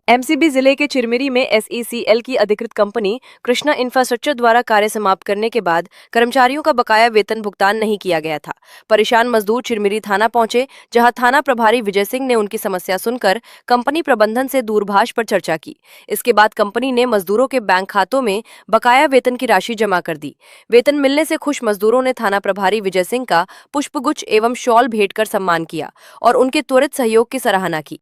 MCB जिले के चिरमिरी में एसईसीएल की अधिकृत कंपनी कृष्णा इंफ्रास्ट्रक्चर द्वारा कार्य समाप्त करने के बाद कर्मचारियों का बकाया वेतन भुगतान नहीं किया गया था। परेशान मजदूर चिरमिरी थाना पहुंचे, जहां थाना प्रभारी विजय सिंह ने उनकी समस्या सुनकर कंपनी प्रबंधन से दूरभाष पर चर्चा की। इसके बाद कंपनी ने मजदूरों के बैंक खातों में बकाया वेतन की राशि जमा कर दी। वेतन मिलने से खुश मजदूरों ने थाना प्रभारी विजय सिंह का पुष्पगुच्छ एवं शॉल भेंट कर सम्मान किया और उनके त्वरित सहयोग की सराहना की।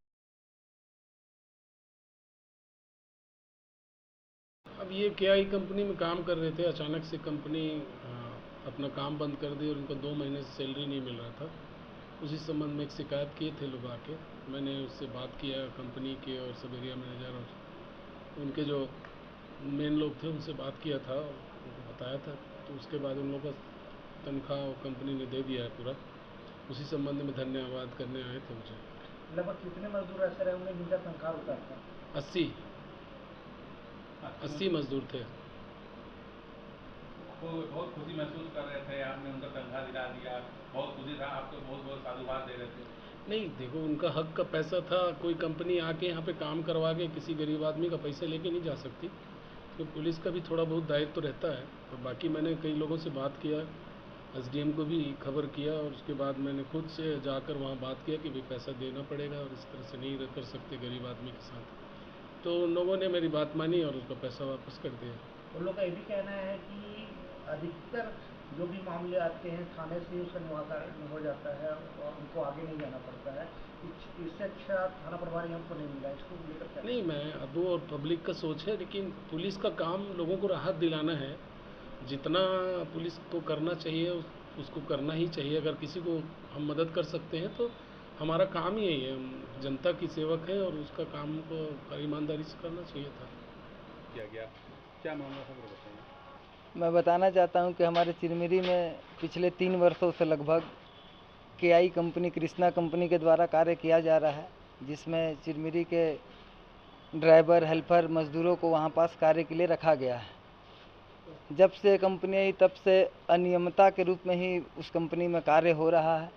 अब ये केआई कंपनी में काम कर रहे थे, अचानक से कंपनी अपना काम बंद कर दी और उनको 2 महीने से सैलरी नहीं मिल रहा था। उसी संबंध में एक शिकायत किए थे लोग आके। मैंने उससे बात किया कंपनी के और सब एरिया मैनेजर और उनके जो मेन लोग थे उनसे बात किया था, उनको बताया था। तो उसके बाद उन लोगों का तनख्वाह कंपनी ने दे दिया है पूरा। उसी संबंध में धन्यवाद करने आए थे मुझे। लगभग कितने मजदूर ऐसे रहे होंगे जिनका तनख्वाह रुका था? 80 मजदूर थे। तो बहुत खुशी महसूस कर रहे थे, आपने उनका तनख्वाह दिला दिया, बहुत खुशी था, आपको बहुत बहुत साधुवाद दे रहे थे। नहीं, देखो उनका हक का पैसा था। कोई कंपनी आके यहाँ पे काम करवा के किसी गरीब आदमी का पैसे लेके नहीं जा सकती। तो पुलिस का भी थोड़ा बहुत दायित्व तो रहता है। और बाकी मैंने कई लोगों से बात किया, एसडीएम को भी खबर किया और उसके बाद मैंने खुद से जाकर वहाँ बात किया कि भाई पैसा देना पड़ेगा और इस तरह से नहीं कर सकते गरीब आदमी के साथ। तो उन लोगों ने मेरी बात मानी और उसका पैसा वापस कर दिया। उन लोग का ये भी कहना है कि अधिकतर जो भी मामले आते हैं थाने से उसका निवारण हो जाता है और उनको आगे नहीं जाना पड़ता है। इससे अच्छा थाना प्रभारी हमको नहीं मिला, इसको लेकर क्या? नहीं, मैं अब वो पब्लिक का सोच है, लेकिन पुलिस का काम लोगों को राहत दिलाना है। जितना पुलिस को करना चाहिए उसको करना ही चाहिए। अगर किसी को हम मदद कर सकते हैं तो हमारा काम ही यही है। हम जनता की सेवक हैं और उसका काम को ईमानदारी से करना चाहिए था। किया गया, क्या मामला था वो बताइए। मैं बताना चाहता हूं कि हमारे चिरमिरी में पिछले 3 वर्षों से लगभग केआई कंपनी कृष्णा कंपनी के द्वारा कार्य किया जा रहा है, जिसमें चिरमिरी के ड्राइवर हेल्पर मजदूरों को वहां पास कार्य के लिए रखा गया है। जब से कंपनी आई तब से अनियमितता के रूप में ही उस कंपनी में कार्य हो रहा है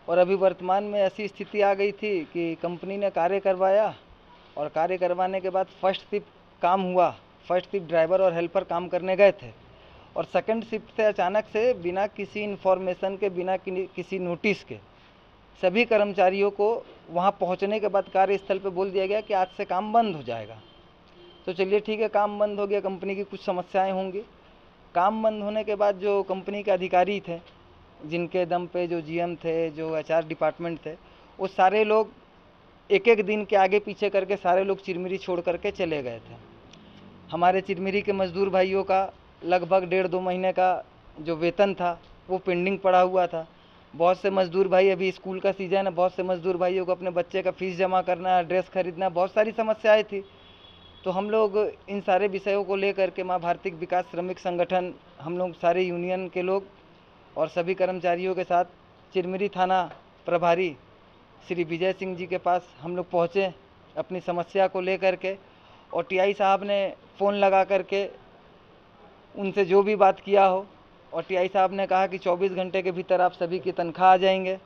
और अभी वर्तमान में ऐसी स्थिति आ गई थी कि कंपनी ने कार्य करवाया और कार्य करवाने के बाद फर्स्ट शिफ्ट काम हुआ। फर्स्ट शिफ्ट ड्राइवर और हेल्पर काम करने गए थे और सेकंड शिफ्ट से अचानक से बिना किसी इन्फॉर्मेशन के, बिना किसी नोटिस के सभी कर्मचारियों को वहां पहुंचने के बाद कार्यस्थल पे बोल दिया गया कि आज से काम बंद हो जाएगा। तो चलिए ठीक है, काम बंद हो गया, कंपनी की कुछ समस्याएं होंगी। काम बंद होने के बाद जो कंपनी के अधिकारी थे, जिनके दम पे जो जीएम थे, जो एचआर डिपार्टमेंट थे, वो सारे लोग एक एक दिन के आगे पीछे करके सारे लोग चिरमिरी छोड़ करके चले गए थे। हमारे चिरमिरी के मजदूर भाइयों का लगभग 1.5-2 महीने का जो वेतन था वो पेंडिंग पड़ा हुआ था। बहुत से मजदूर भाई, अभी स्कूल का सीजन है, बहुत से मजदूर भाइयों को अपने बच्चे का फीस जमा करना है, ड्रेस खरीदना, बहुत सारी समस्याएं थी। तो हम लोग इन सारे विषयों को लेकर के माँ भारती विकास श्रमिक संगठन, हम लोग सारे यूनियन के लोग और सभी कर्मचारियों के साथ चिरमिरी थाना प्रभारी श्री विजय सिंह जी के पास हम लोग पहुँचे अपनी समस्या को लेकर के। और टीआई साहब ने फ़ोन लगा करके उनसे जो भी बात किया हो, और टीआई साहब ने कहा कि 24 घंटे के भीतर आप सभी की तनख्वाह आ जाएंगे।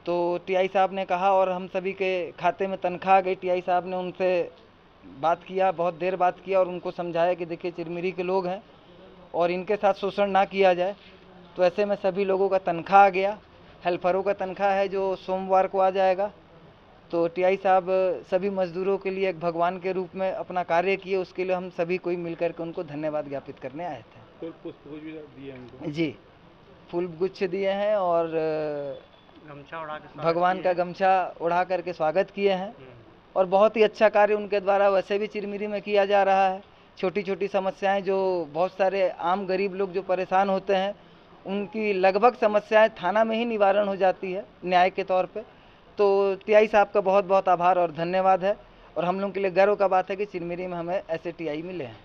तो टीआई साहब ने कहा और हम सभी के खाते में तनख्वाह आ गई। टीआई साहब ने उनसे बात किया, बहुत देर बात किया और उनको समझाया कि देखिए चिरमिरी के लोग हैं और इनके साथ शोषण ना किया जाए। तो ऐसे में सभी लोगों का तनख्वाह आ गया। हेल्परों का तनख्वाह है जो सोमवार को आ जाएगा। तो टीआई साहब सभी मजदूरों के लिए एक भगवान के रूप में अपना कार्य किए, उसके लिए हम सभी कोई मिलकर के उनको धन्यवाद ज्ञापित करने आए थे। फूल पुष्प भी दिए उनको? जी, फूल गुच्छ दिए हैं और गमछा उड़ा के भगवान का गमछा उड़ा करके स्वागत किए हैं। और बहुत ही अच्छा कार्य उनके द्वारा वैसे भी चिरमिरी में किया जा रहा है। छोटी छोटी समस्याएं जो बहुत सारे आम गरीब लोग जो परेशान होते हैं, उनकी लगभग समस्याएं थाना में ही निवारण हो जाती है न्याय के तौर पे। तो टीआई साहब का बहुत बहुत आभार और धन्यवाद है और हम लोग के लिए गर्व का बात है कि चिरमिरी में हमें ऐसे टीआई मिले हैं।